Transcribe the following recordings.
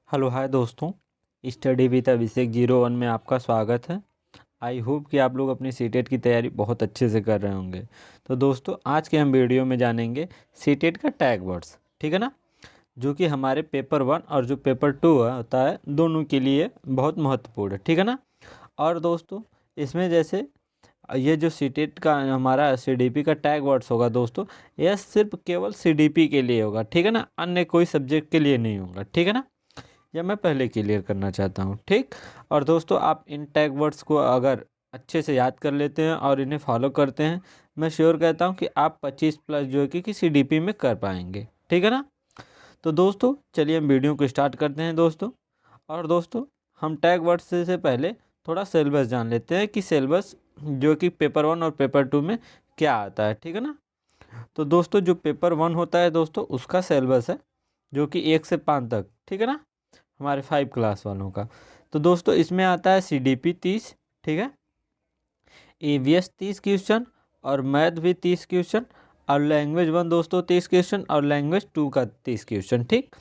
Hello hi दोस्तों। Study with अभिषेक 01 में आपका स्वागत है। आई होप कि आप लोग अपनी सीटेट की तैयारी बहुत अच्छे से कर रहे होंगे। तो दोस्तों आज के हम वीडियो में जानेंगे सीटेट का टैग वर्ड्स, ठीक है ना, जो कि हमारे पेपर 1 और जो पेपर 2 होता है दोनों के लिए बहुत महत्वपूर्ण है, ठीक है ना। और दोस्तों इसमें जैसे ये जो सीटेट का हमारा सीडीपी का टैग वर्ड्स होगा दोस्तों, यह सिर्फ केवल सीडीपी के लिए होगा, ठीक है ना, अन्य कोई सब्जेक्ट के लिए नहीं होगा, ठीक है ना। यह मैं पहले क्लियर करना चाहता हूँ, ठीक। और दोस्तों आप इन टैग वर्ड्स को अगर अच्छे से याद कर लेते हैं और इन्हें फॉलो करते हैं, मैं श्योर कहता हूँ कि आप 25 प्लस जो है कि सीडीपी में कर पाएंगे, ठीक है ना। तो दोस्तों चलिए हम वीडियो को स्टार्ट करते हैं दोस्तों। और दोस्तों हम टैग वर्ड्स से पहले थोड़ा सिलेबस जान लेते हैं कि सिलेबस जो कि पेपर 1 और पेपर 2 में क्या आता है, ठीक है ना। तो दोस्तों जो पेपर 1 होता है दोस्तों उसका सिलेबस है जो कि 1 से 5 तक, ठीक है ना, हमारे 5 क्लास वालों का। तो दोस्तों इसमें आता है सीडीपी 30, ठीक है, ईवीएस 30 क्वेश्चन और मैथ भी 30 क्वेश्चन और लैंग्वेज 1 दोस्तों 30 क्वेश्चन और लैंग्वेज 2 का 30 क्वेश्चन, ठीक।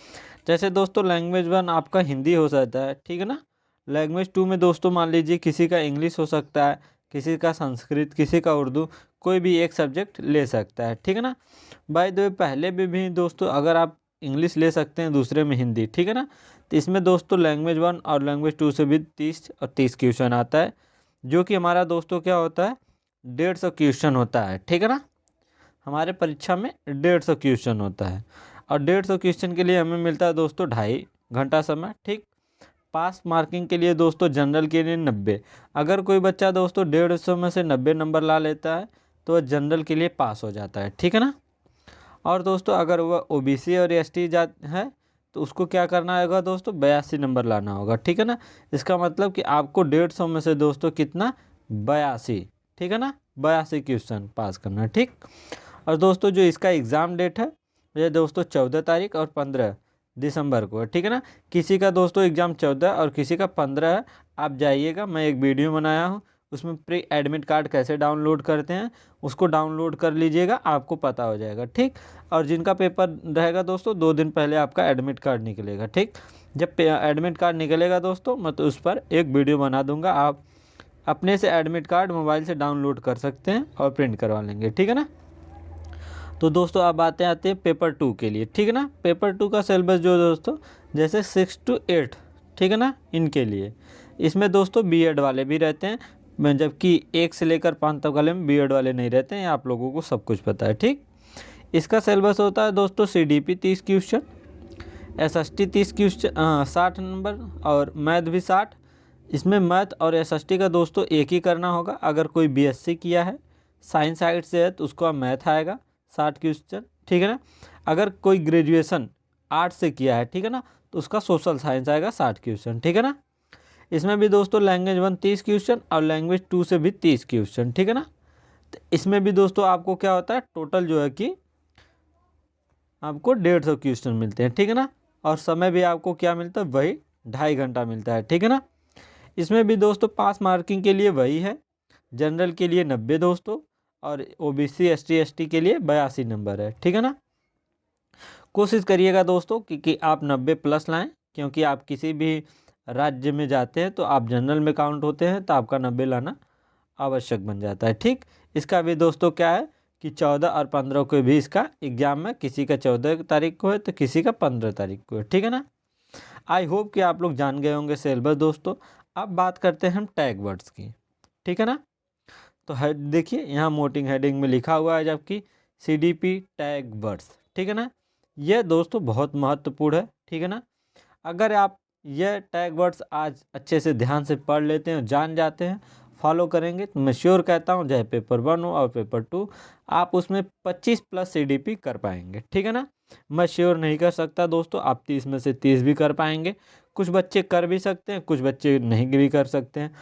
जैसे दोस्तों लैंग्वेज 1 आपका हिंदी हो सकता है, ठीक है ना। लैंग्वेज 2 में दोस्तों मान लीजिए किसी का इंग्लिश हो सकता है, किसी का संस्कृत, किसी का उर्दू, कोई भी एक सब्जेक्ट ले सकता है, ठीक है ना। बाय द वे पहले भी दोस्तों अगर आप इंग्लिश ले सकते हैं, दूसरे में हिंदी, ठीक है ना। तो इसमें दोस्तों लैंग्वेज 1 और लैंग्वेज 2 से भी 30 और 30 क्वेश्चन आता है, जो कि हमारा दोस्तों क्या होता है 150 क्वेश्चन होता है, ठीक है ना। हमारे परीक्षा में 150 क्वेश्चन होता है और 150 क्वेश्चन के लिए हमें मिलता है दोस्तों 2.5 घंटा समय, ठीक। पास मार्किंग के लिए दोस्तों जनरल के लिए 90, अगर कोई बच्चा दोस्तों 150 में से 90 नंबर ला लेता है तो वह जनरल के लिए पास हो जाता है, ठीक है ना। और दोस्तों अगर वह ओबीसी और एसटी जात है तो उसको क्या करना होगा दोस्तों 82 नंबर लाना होगा, ठीक है ना। इसका मतलब कि आपको 150 में से दोस्तों कितना 82, ठीक है ना, 82 क्वेश्चन पास करना है, ठीक। और दोस्तों जो इसका एग्ज़ाम डेट है ये दोस्तों 14 तारीख और 15 दिसंबर को है, ठीक है ना। किसी का दोस्तों एग्ज़ाम 14 और किसी का 15 है। आप जाइएगा, मैं एक वीडियो बनाया हूँ उसमें प्री एडमिट कार्ड कैसे डाउनलोड करते हैं उसको डाउनलोड कर लीजिएगा, आपको पता हो जाएगा, ठीक। और जिनका पेपर रहेगा दोस्तों 2 दिन पहले आपका एडमिट कार्ड निकलेगा, ठीक। जब एडमिट कार्ड निकलेगा दोस्तों मैं तो उस पर एक वीडियो बना दूंगा, आप अपने से एडमिट कार्ड मोबाइल से डाउनलोड कर सकते हैं और प्रिंट करवा लेंगे, ठीक है ना। तो दोस्तों अब आते हैं पेपर 2 के लिए, ठीक है ना। पेपर 2 का सिलेबस जो दोस्तों जैसे 6 to 8, ठीक है ना, इनके लिए इसमें दोस्तों बीएड वाले भी रहते हैं, जबकि 1 से लेकर 5 तक वाले में बीएड वाले नहीं रहते हैं, आप लोगों को सब कुछ पता है, ठीक। इसका सिलेबस होता है दोस्तों CDP 30 question, SST 30 question 60 number और मैथ भी 60। इसमें मैथ और एसएसटी का दोस्तों एक ही करना होगा, अगर कोई बीएससी किया है साइंस साइड से है तो उसका मैथ आएगा 60 क्वेश्चन, ठीक है ना। अगर कोई ग्रेजुएशन आर्ट से किया है, ठीक है ना, तो उसका सोशल साइंस आएगा 60 क्वेश्चन, ठीक है ना। इसमें भी दोस्तों लैंग्वेज 1 30 क्वेश्चन और लैंग्वेज 2 से भी 30 क्वेश्चन, ठीक है ना। तो इसमें भी दोस्तों आपको क्या होता है टोटल जो है कि आपको 150 क्वेश्चन मिलते हैं, ठीक है ना। और समय भी आपको क्या मिलता है वही 2.5 घंटा मिलता है, ठीक है ना। इसमें भी दोस्तों पास मार्किंग के लिए वही है, जनरल के लिए 90 दोस्तों और ओबीसी एसटी एसटी के लिए 82 नंबर है, ठीक है ना। कोशिश करिएगा दोस्तों कि आप 90 प्लस लाएं, क्योंकि आप किसी भी राज्य में जाते हैं तो आप जनरल में काउंट होते हैं तो आपका 90 लाना आवश्यक बन जाता है, ठीक। इसका भी दोस्तों क्या है कि 14 और 15 को भी इसका एग्जाम है, किसी का 14 तारीख को है तो किसी का 15 तारीख को है, ठीक है ना। आई होप कि आप लोग जान गए होंगे सिलेबस दोस्तों। अब बात करते हैं हम टैग वर्ड्स की, ठीक है ना। तो हेड देखिए यहाँ मोटिंग हेडिंग में लिखा हुआ है जबकि सीडीपी टैग वर्ड्स, ठीक है ना। यह दोस्तों बहुत महत्वपूर्ण है, ठीक है ना। अगर आप यह टैग वर्ड्स आज अच्छे से ध्यान से पढ़ लेते हैं, जान जाते हैं, फॉलो करेंगे तो मैं श्योर कहता हूँ चाहे पेपर 1 हो और पेपर 2 आप उसमें 25 प्लस सीडीपी कर पाएंगे, ठीक है ना। मैं श्योर नहीं कर सकता दोस्तों आप 30 में से 30 भी कर पाएंगे, कुछ बच्चे कर भी सकते हैं, कुछ बच्चे नहीं भी कर सकते हैं,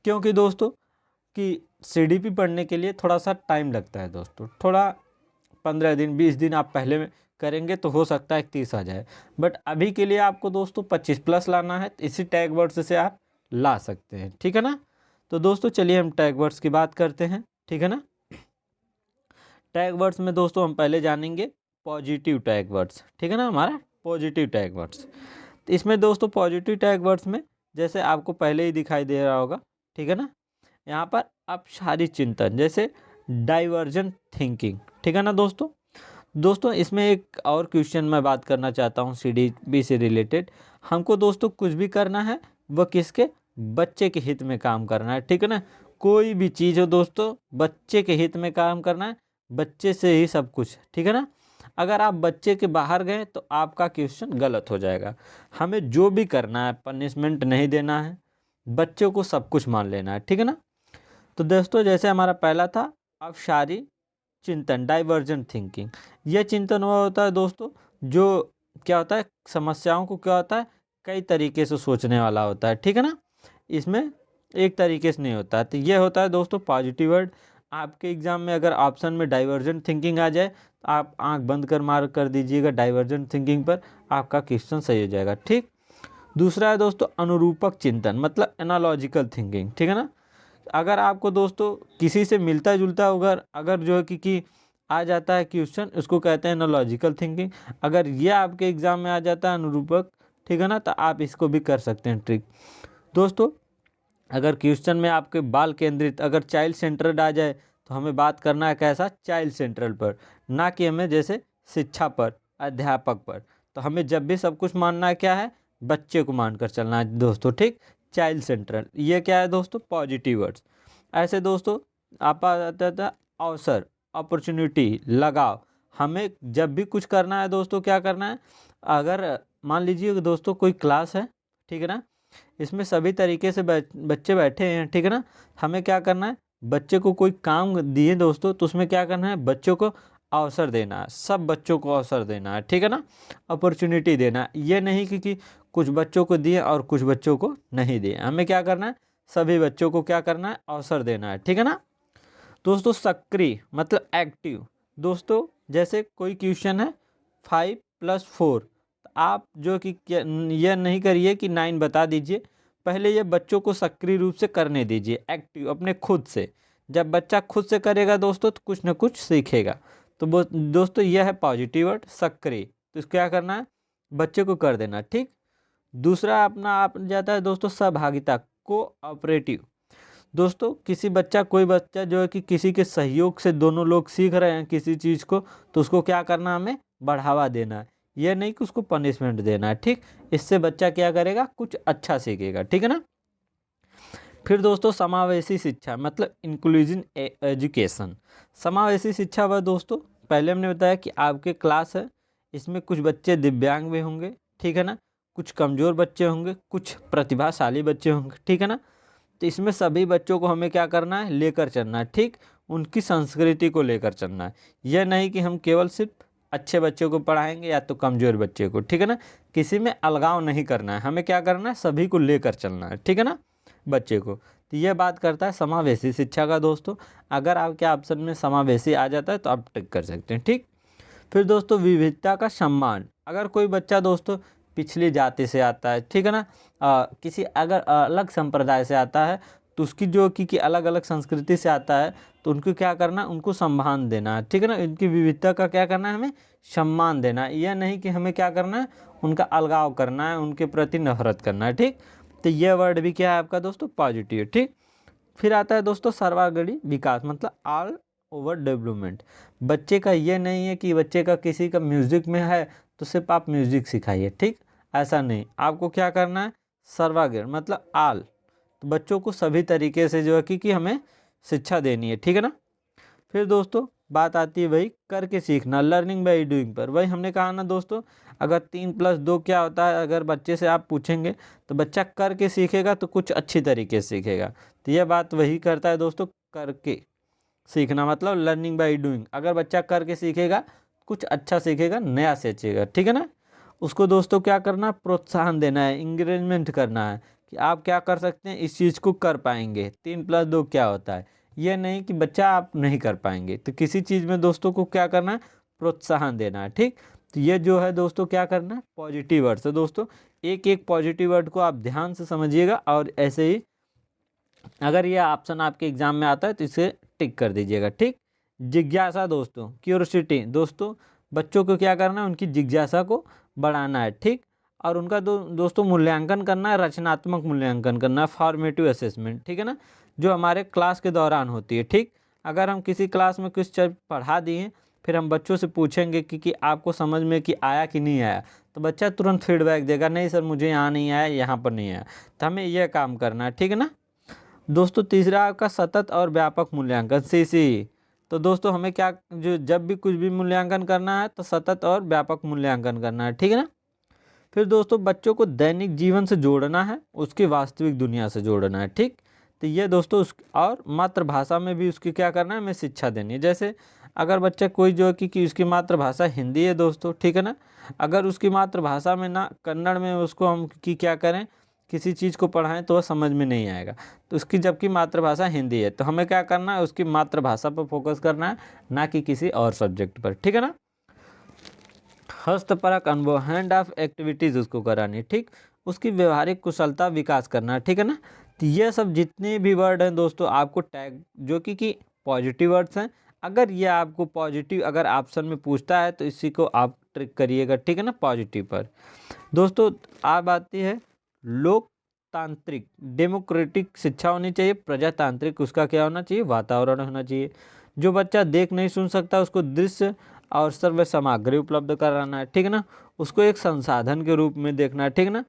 क्योंकि दोस्तों कि सीडीपी पढ़ने के लिए थोड़ा सा टाइम लगता है दोस्तों, थोड़ा 15 दिन 20 दिन आप पहले में करेंगे तो हो सकता है 30 आ जाए, बट अभी के लिए आपको दोस्तों 25 प्लस लाना है तो इसी टैग वर्ड्स से आप ला सकते हैं, ठीक है ना। तो दोस्तों चलिए हम टैग वर्ड्स की बात करते हैं, ठीक है ना। टैग वर्ड्स में दोस्तों हम पहले जानेंगे पॉजिटिव टैग वर्ड्स, ठीक है ना, हमारा पॉजिटिव टैग वर्ड्स। तो इसमें दोस्तों पॉजिटिव टैग वर्ड्स में जैसे आपको पहले ही दिखाई दे रहा होगा, ठीक है ना, यहाँ पर अपसारी चिंतन, जैसे डाइवर्जेंट थिंकिंग, ठीक है ना दोस्तों। दोस्तों इसमें एक और क्वेश्चन मैं बात करना चाहता हूँ CDP से रिलेटेड। हमको दोस्तों कुछ भी करना है वह किसके, बच्चे के हित में काम करना है, ठीक है ना। कोई भी चीज़ हो दोस्तों, बच्चे के हित में काम करना है, बच्चे से ही सब कुछ, ठीक है ना। अगर आप बच्चे के बाहर गए तो आपका क्वेश्चन गलत हो जाएगा। हमें जो भी करना है, पनिशमेंट नहीं देना है, बच्चों को सब कुछ मान लेना है, ठीक है ना। तो दोस्तों जैसे हमारा पहला था अपसारी चिंतन, डाइवर्जेंट थिंकिंग। यह चिंतन वह होता है दोस्तों जो क्या होता है, समस्याओं को क्या होता है, कई तरीके से सोचने वाला होता है, ठीक है ना। इसमें एक तरीके से नहीं होता है। तो यह होता है दोस्तों पॉजिटिव वर्ड। आपके एग्जाम में अगर ऑप्शन में डाइवर्जेंट थिंकिंग आ जाए तो आप आंख बंद कर मार्क कर दीजिएगा डाइवर्जेंट थिंकिंग पर, आपका क्वेश्चन सही हो जाएगा, ठीक। दूसरा है दोस्तों अनुरूपक चिंतन, मतलब एनालॉजिकल थिंकिंग, ठीक है ना। अगर आपको दोस्तों किसी से मिलता जुलता अगर जो है कि आ जाता है क्वेश्चन, उसको कहते हैं एनालॉजिकल थिंकिंग। अगर ये आपके एग्जाम में आ जाता है अनुरूपक, ठीक है ना, तो आप इसको भी कर सकते हैं ट्रिक। दोस्तों अगर क्वेश्चन में आपके बाल केंद्रित, अगर चाइल्ड सेंटर्ड आ जाए तो हमें बात करना है कैसा, चाइल्ड सेंट्रल पर, ना कि हमें जैसे शिक्षा पर, अध्यापक पर। तो हमें जब भी सब कुछ मानना है क्या है, बच्चे को मानकर चलना है दोस्तों, ठीक। चाइल्ड सेंट्रल, ये क्या है दोस्तों, पॉजिटिव वर्ड्स। ऐसे दोस्तों आप आ जाता था अवसर, अपॉर्चुनिटी, लगाव। हमें जब भी कुछ करना है दोस्तों क्या करना है, अगर मान लीजिए दोस्तों कोई क्लास है, ठीक है ना, इसमें सभी तरीके से बच्चे बैठे हैं, ठीक है ना। हमें क्या करना है, बच्चे को कोई काम दिए दोस्तों तो उसमें क्या करना है, बच्चों को अवसर देना है, सब बच्चों को अवसर देना है, ठीक है ना, अपॉर्चुनिटी देना है। ये नहीं कि कुछ बच्चों को दिए और कुछ बच्चों को नहीं दिए, हमें क्या करना है, सभी बच्चों को क्या करना है, अवसर देना है, ठीक है ना। दोस्तों सक्रिय मतलब एक्टिव। दोस्तों जैसे कोई क्वेश्चन है 5+4, आप जो कि यह नहीं करिए कि 9 बता दीजिए, पहले ये बच्चों को सक्रिय रूप से करने दीजिए, एक्टिव अपने खुद से। जब बच्चा खुद से करेगा दोस्तों तो कुछ ना कुछ सीखेगा। तो दोस्तों यह है पॉजिटिव वर्ड सक्रिय, तो इसको क्या करना है, बच्चे को कर देना, ठीक। दूसरा अपना आप जाता है दोस्तों सहभागिता, कोऑपरेटिव। दोस्तों कोई बच्चा जो है कि किसी के सहयोग से दोनों लोग सीख रहे हैं किसी चीज़ को, तो उसको क्या करना है, हमें बढ़ावा देना है, यह नहीं कि उसको पनिशमेंट देना है, ठीक। इससे बच्चा क्या करेगा, कुछ अच्छा सीखेगा, ठीक है ना। फिर दोस्तों समावेशी शिक्षा मतलब इंक्लूजन एजुकेशन। समावेशी शिक्षा वह दोस्तों, पहले हमने बताया कि आपके क्लास है, इसमें कुछ बच्चे दिव्यांग भी होंगे, ठीक है ना, कुछ कमज़ोर बच्चे होंगे, कुछ प्रतिभाशाली बच्चे होंगे, ठीक है ना। तो इसमें सभी बच्चों को हमें क्या करना है, लेकर चलना है, ठीक। उनकी संस्कृति को लेकर चलना है, यह नहीं कि हम केवल सिर्फ अच्छे बच्चों को पढ़ाएंगे या तो कमज़ोर बच्चे को, ठीक है ना। किसी में अलगाव नहीं करना है, हमें क्या करना है, सभी को लेकर चलना है, ठीक है ना, बच्चे को। तो यह बात करता है समावेशी शिक्षा का दोस्तों। अगर आपके ऑप्शन में समावेशी आ जाता है तो आप टिक कर सकते हैं, ठीक। फिर दोस्तों विविधता का सम्मान। अगर कोई बच्चा दोस्तों पिछली जाति से आता है, ठीक है ना, किसी अगर अलग संप्रदाय से आता है, तो उसकी जो कि अलग अलग संस्कृति से आता है, तो उनको क्या करना है, उनको सम्मान देना है, ठीक है ना। इनकी विविधता का क्या करना है, हमें सम्मान देना है, यह नहीं कि हमें क्या करना है, उनका अलगाव करना है, उनके प्रति नफरत करना है, ठीक। तो यह वर्ड भी क्या है आपका दोस्तों, पॉजिटिव, ठीक। फिर आता है दोस्तों सर्वांगीण विकास मतलब ऑल ओवर डेवलपमेंट। बच्चे का ये नहीं है कि बच्चे का किसी का म्यूज़िक में है तो सिर्फ आप म्यूज़िक सिखाइए, ठीक। ऐसा नहीं, आपको क्या करना है, सर्वांगीण मतलब आल, तो बच्चों को सभी तरीके से जो है कि हमें शिक्षा देनी है, ठीक है ना। फिर दोस्तों बात आती है वही करके सीखना, लर्निंग बाई डूइंग पर। वही हमने कहा ना दोस्तों, अगर 3+2 क्या होता है, अगर बच्चे से आप पूछेंगे तो बच्चा करके सीखेगा तो कुछ अच्छी तरीके से सीखेगा। तो यह बात वही करता है दोस्तों, करके सीखना मतलब लर्निंग बाई डूइंग। अगर बच्चा करके सीखेगा कुछ अच्छा सीखेगा, नया सीखेगा, ठीक है ना। उसको दोस्तों क्या करना, प्रोत्साहन देना है, इंकरेजमेंट करना है कि आप क्या कर सकते हैं, इस चीज़ को कर पाएंगे। 3+2 क्या होता है, ये नहीं कि बच्चा आप नहीं कर पाएंगे। तो किसी चीज़ में दोस्तों को क्या करना है, प्रोत्साहन देना है, ठीक। तो ये जो है दोस्तों क्या करना है, पॉजिटिव वर्ड। तो दोस्तों एक एक पॉजिटिव वर्ड को आप ध्यान से समझिएगा, और ऐसे ही अगर ये ऑप्शन आपके एग्जाम में आता है तो इसे टिक कर दीजिएगा, ठीक। जिज्ञासा दोस्तों, क्यूरियोसिटी। दोस्तों बच्चों को क्या करना है, उनकी जिज्ञासा को बढ़ाना है, ठीक। और उनका दोस्तों मूल्यांकन करना है, रचनात्मक मूल्यांकन करना है, फॉर्मेटिव असेसमेंट, ठीक है ना, जो हमारे क्लास के दौरान होती है। ठीक, अगर हम किसी क्लास में कुछ चीज़ पढ़ा दिए, फिर हम बच्चों से पूछेंगे कि आपको समझ में कि आया कि नहीं आया, तो बच्चा तुरंत फीडबैक देगा, नहीं सर मुझे यहाँ नहीं आया, यहाँ पर नहीं आया। तो हमें यह काम करना है, ठीक है ना दोस्तों। तीसरा आपका सतत और व्यापक मूल्यांकन, CC। तो दोस्तों हमें क्या, जो जब भी कुछ भी मूल्यांकन करना है तो सतत और व्यापक मूल्यांकन करना है, ठीक है ना। फिर दोस्तों बच्चों को दैनिक जीवन से जोड़ना है, उसकी वास्तविक दुनिया से जोड़ना है। ठीक, तो ये दोस्तों उस और मातृभाषा में भी उसकी क्या करना है, हमें शिक्षा देनी है। जैसे अगर बच्चा कोई जो है कि उसकी मातृभाषा हिंदी है दोस्तों, ठीक है ना, अगर उसकी मातृभाषा में ना कन्नड़ में उसको हम कि क्या करें, किसी चीज़ को पढ़ाएं तो वह समझ में नहीं आएगा। तो उसकी जबकि मातृभाषा हिंदी है, तो हमें क्या करना है, उसकी मातृभाषा पर फोकस करना है, ना कि किसी और सब्जेक्ट पर, ठीक है ना। हस्तपरक अनुभव, हैंड ऑफ एक्टिविटीज़ उसको करानी है। ठीक, उसकी व्यवहारिक कुशलता विकास करना है, ठीक है ना। तो ये सब जितने भी वर्ड हैं दोस्तों, आपको टैग जो कि पॉजिटिव वर्ड्स हैं, अगर ये आपको पॉजिटिव अगर ऑप्शन में पूछता है तो इसी को आप ट्रिक करिएगा, ठीक है ना, पॉजिटिव पर। दोस्तों आप आती है लोकतांत्रिक डेमोक्रेटिक शिक्षा होनी चाहिए, प्रजातांत्रिक उसका क्या होना चाहिए, वातावरण होना चाहिए। जो बच्चा देख नहीं सुन सकता उसको दृश्य और सर्व सामग्री उपलब्ध कराना है, ठीक है ना, उसको एक संसाधन के रूप में देखना है, ठीक है ना।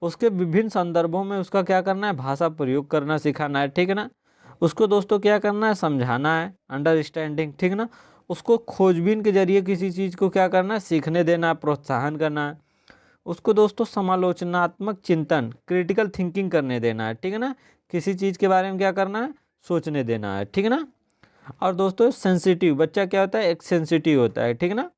उसके विभिन्न संदर्भों में उसका क्या करना है, भाषा प्रयोग करना सिखाना है, ठीक है ना। उसको दोस्तों क्या करना है, समझाना है, अंडरस्टैंडिंग, ठीक है ना। उसको खोजबीन के जरिए किसी चीज़ को क्या करना है, सीखने देना है, प्रोत्साहन करना है। उसको दोस्तों समालोचनात्मक चिंतन, क्रिटिकल थिंकिंग करने देना है, ठीक है ना। किसी चीज़ के बारे में क्या करना है, सोचने देना है, ठीक है ना। और दोस्तों सेंसिटिव बच्चा क्या होता है, एक सेंसिटिव होता है, ठीक है ना।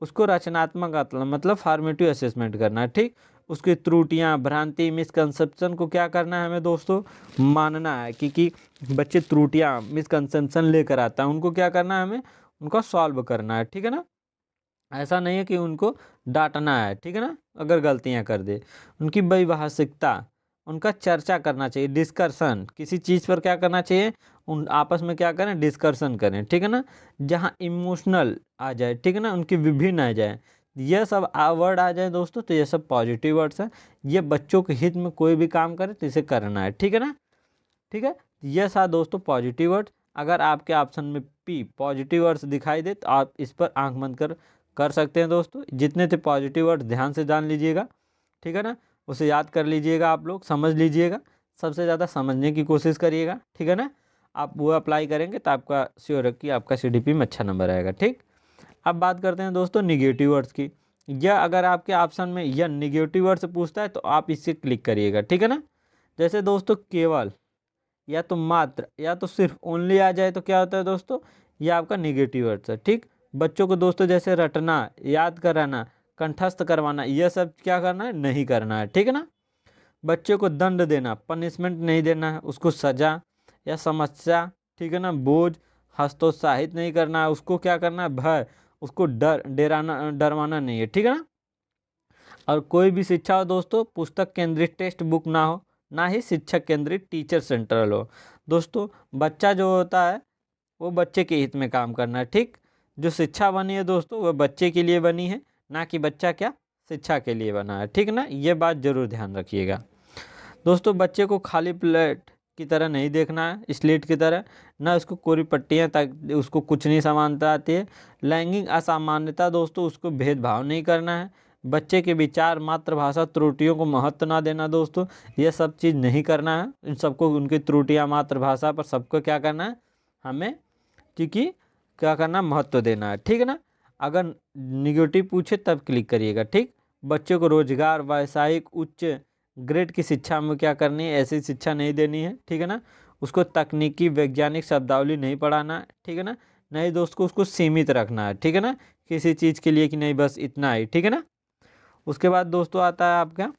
उसको रचनात्मक मतलब फॉर्मेटिव असेसमेंट करना है। ठीक, उसकी त्रुटियां, भ्रांति, मिसकंसेप्शन को क्या करना है हमें दोस्तों, मानना है कि बच्चे त्रुटियां, मिसकंसेप्शन लेकर आता है, उनको क्या करना है, हमें उनका सॉल्व करना है, ठीक है ना। ऐसा नहीं है कि उनको डांटना है, ठीक है ना, अगर गलतियां कर दे। उनकी वैभाषिकता, उनका चर्चा करना चाहिए, डिस्कशन, किसी चीज़ पर क्या करना चाहिए, उन आपस में क्या करें, डिस्कशन करें, ठीक है ना। जहाँ इमोशनल आ जाए, ठीक है ना, उनकी विभिन्न आ जाए, यह सब वर्ड आ जाए दोस्तों, तो ये सब पॉजिटिव वर्ड्स हैं। ये बच्चों के हित में कोई भी काम करे तो इसे करना है, ठीक है ना। ठीक है, ये था दोस्तों पॉजिटिव वर्ड्स। अगर आपके ऑप्शन में P पॉजिटिव वर्ड्स दिखाई दे तो आप इस पर आंख बंद कर सकते हैं दोस्तों। जितने थे पॉजिटिव वर्ड्स ध्यान से जान लीजिएगा, ठीक है ना, उसे याद कर लीजिएगा, आप लोग समझ लीजिएगा, सबसे ज़्यादा समझने की कोशिश करिएगा, ठीक है ना। आप वो अप्लाई करेंगे तो आपका श्योर है कि आपका CDP में अच्छा नंबर आएगा। ठीक, अब बात करते हैं दोस्तों निगेटिव वर्ड्स की। या अगर आपके ऑप्शन में यह निगेटिव वर्ड से पूछता है तो आप इससे क्लिक करिएगा, ठीक है ना। जैसे दोस्तों केवल, या तो मात्र, या तो सिर्फ ओनली आ जाए तो क्या होता है दोस्तों, ये आपका निगेटिव वर्ड्स है। ठीक, बच्चों को दोस्तों जैसे रटना, याद कराना, कंठस्थ करवाना, यह सब क्या करना है, नहीं करना है, ठीक है ना। बच्चे को दंड देना, पनिशमेंट नहीं देना है, उसको सजा या समस्या, ठीक है ना, बोझ, हतोत्साहित नहीं करना है, उसको क्या करना है, भय, उसको डरवाना नहीं है, ठीक है ना। और कोई भी शिक्षा हो दोस्तों, पुस्तक केंद्रित टेक्स्ट बुक ना हो, ना ही शिक्षक केंद्रित टीचर सेंट्रल हो। दोस्तों बच्चा जो होता है वो बच्चे के हित में काम करना है। ठीक, जो शिक्षा बनी है दोस्तों वह बच्चे के लिए बनी है, ना कि बच्चा क्या शिक्षा के लिए बना है, ठीक ना, ये बात जरूर ध्यान रखिएगा। दोस्तों बच्चे को खाली प्लेट की तरह नहीं देखना है, स्लेट की तरह, ना उसको कोरी पट्टियाँ तक उसको कुछ नहीं समानता आती है। लैंगिक असामान्यता दोस्तों, उसको भेदभाव नहीं करना है। बच्चे के विचार, मातृभाषा, त्रुटियों को महत्व ना देना दोस्तों, ये सब चीज़ नहीं करना है। इन सबको, उनकी त्रुटियाँ मातृभाषा पर सबको क्या करना है, हमें क्योंकि क्या करना, महत्व देना है, ठीक है ना। अगर निगेटिव पूछे तब क्लिक करिएगा। ठीक, बच्चों को रोजगार, व्यावसायिक, उच्च ग्रेड की शिक्षा में क्या करनी है, ऐसी शिक्षा नहीं देनी है, ठीक है ना। उसको तकनीकी वैज्ञानिक शब्दावली नहीं पढ़ाना है, ठीक है ना। नहीं दोस्त को उसको सीमित रखना है, ठीक है ना, किसी चीज़ के लिए कि नहीं बस इतना ही, ठीक है ना। उसके बाद दोस्तों आता है आपका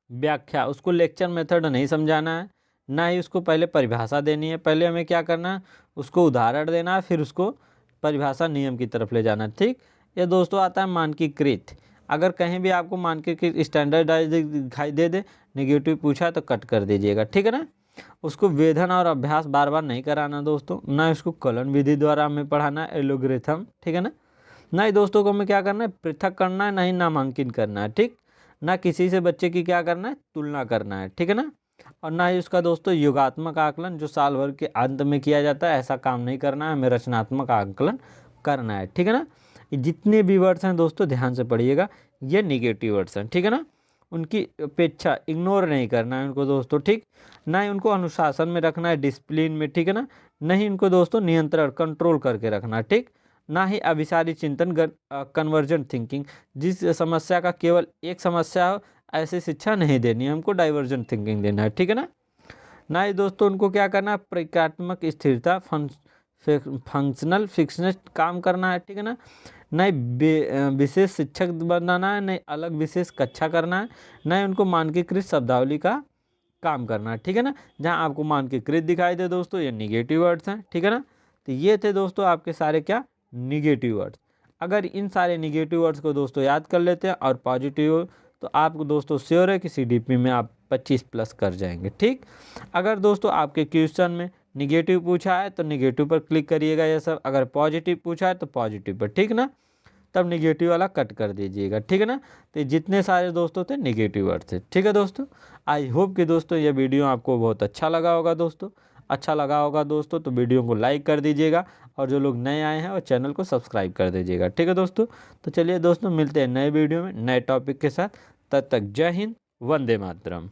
व्याख्या, उसको लेक्चर मेथड नहीं समझाना है, ना ही उसको पहले परिभाषा देनी है। पहले हमें क्या करना है, उसको उदाहरण देना है, फिर उसको परिभाषा नियम की तरफ ले जाना है। ठीक, ये दोस्तों आता है मानकीकृत। अगर कहीं भी आपको मानकीकृत स्टैंडर्डाइज दिखाई दे नेगेटिव पूछा तो कट कर दीजिएगा, ठीक है ना। उसको वेधन और अभ्यास बार बार नहीं कराना दोस्तों, ना इसको कलन विधि द्वारा हमें पढ़ाना है, एलोग्रिथम, ठीक है ना। नहीं दोस्तों को हमें क्या करना है, पृथक करना है, नहीं नामांकन करना है। ठीक, ना किसी से बच्चे की क्या करना है, तुलना करना है, ठीक है ना। और ना ही उसका दोस्तों योगात्मक आकलन जो साल भर के अंत में किया जाता है, ऐसा काम नहीं करना है, हमें रचनात्मक आकलन करना है, ठीक है ना। जितने भी वर्ड्स हैं दोस्तों ध्यान से पढ़िएगा, ये निगेटिव वर्ड्स हैं, ठीक है ना। उनकी अपेक्षा इग्नोर नहीं करना है उनको दोस्तों, ठीक। ना ही उनको अनुशासन में रखना है, डिसिप्लिन में, ठीक है ना। नहीं उनको दोस्तों नियंत्रण कंट्रोल करके रखना है, ठीक। ना ही अभिसारी चिंतन कन्वर्जेंट थिंकिंग, जिस समस्या का केवल एक समस्या हो ऐसी शिक्षा नहीं देनी है, हमको डाइवर्जेंट थिंकिंग देना है, ठीक है ना। ना ही दोस्तों उनको क्या करना है, प्रक्रियात्मक स्थिरता फंक्शनल फिक्सनेस काम करना है, ठीक है ना। नहीं विशेष शिक्षक बनाना है, नहीं अलग विशेष कक्षा करना है, नहीं उनको मानकीकृत शब्दावली का काम करना है, ठीक है ना। जहाँ आपको मानकीकृत दिखाई दे दोस्तों ये निगेटिव वर्ड्स हैं, ठीक है ना। तो ये थे दोस्तों आपके सारे क्या, निगेटिव वर्ड्स। अगर इन सारे निगेटिव वर्ड्स को दोस्तों याद कर लेते हैं और पॉजिटिव, तो आपको दोस्तों श्योर है कि CDP में आप 25+ कर जाएंगे, ठीक। अगर दोस्तों आपके क्वेश्चन में निगेटिव पूछा है तो निगेटिव पर क्लिक करिएगा ये सब, अगर पॉजिटिव पूछा है तो पॉजिटिव पर, ठीक ना। तब निगेटिव वाला कट कर दीजिएगा, ठीक है ना। तो जितने सारे दोस्तों थे निगेटिव वर्ड थे, ठीक है दोस्तों। आई होप कि दोस्तों ये वीडियो आपको बहुत अच्छा लगा होगा दोस्तों। अच्छा लगा होगा दोस्तों तो वीडियो को लाइक कर दीजिएगा, और जो लोग नए आए हैं वो चैनल को सब्सक्राइब कर दीजिएगा, ठीक है दोस्तों। तो चलिए दोस्तों मिलते हैं नए वीडियो में नए टॉपिक के साथ, तब तक जय हिंद, वंदे मातरम।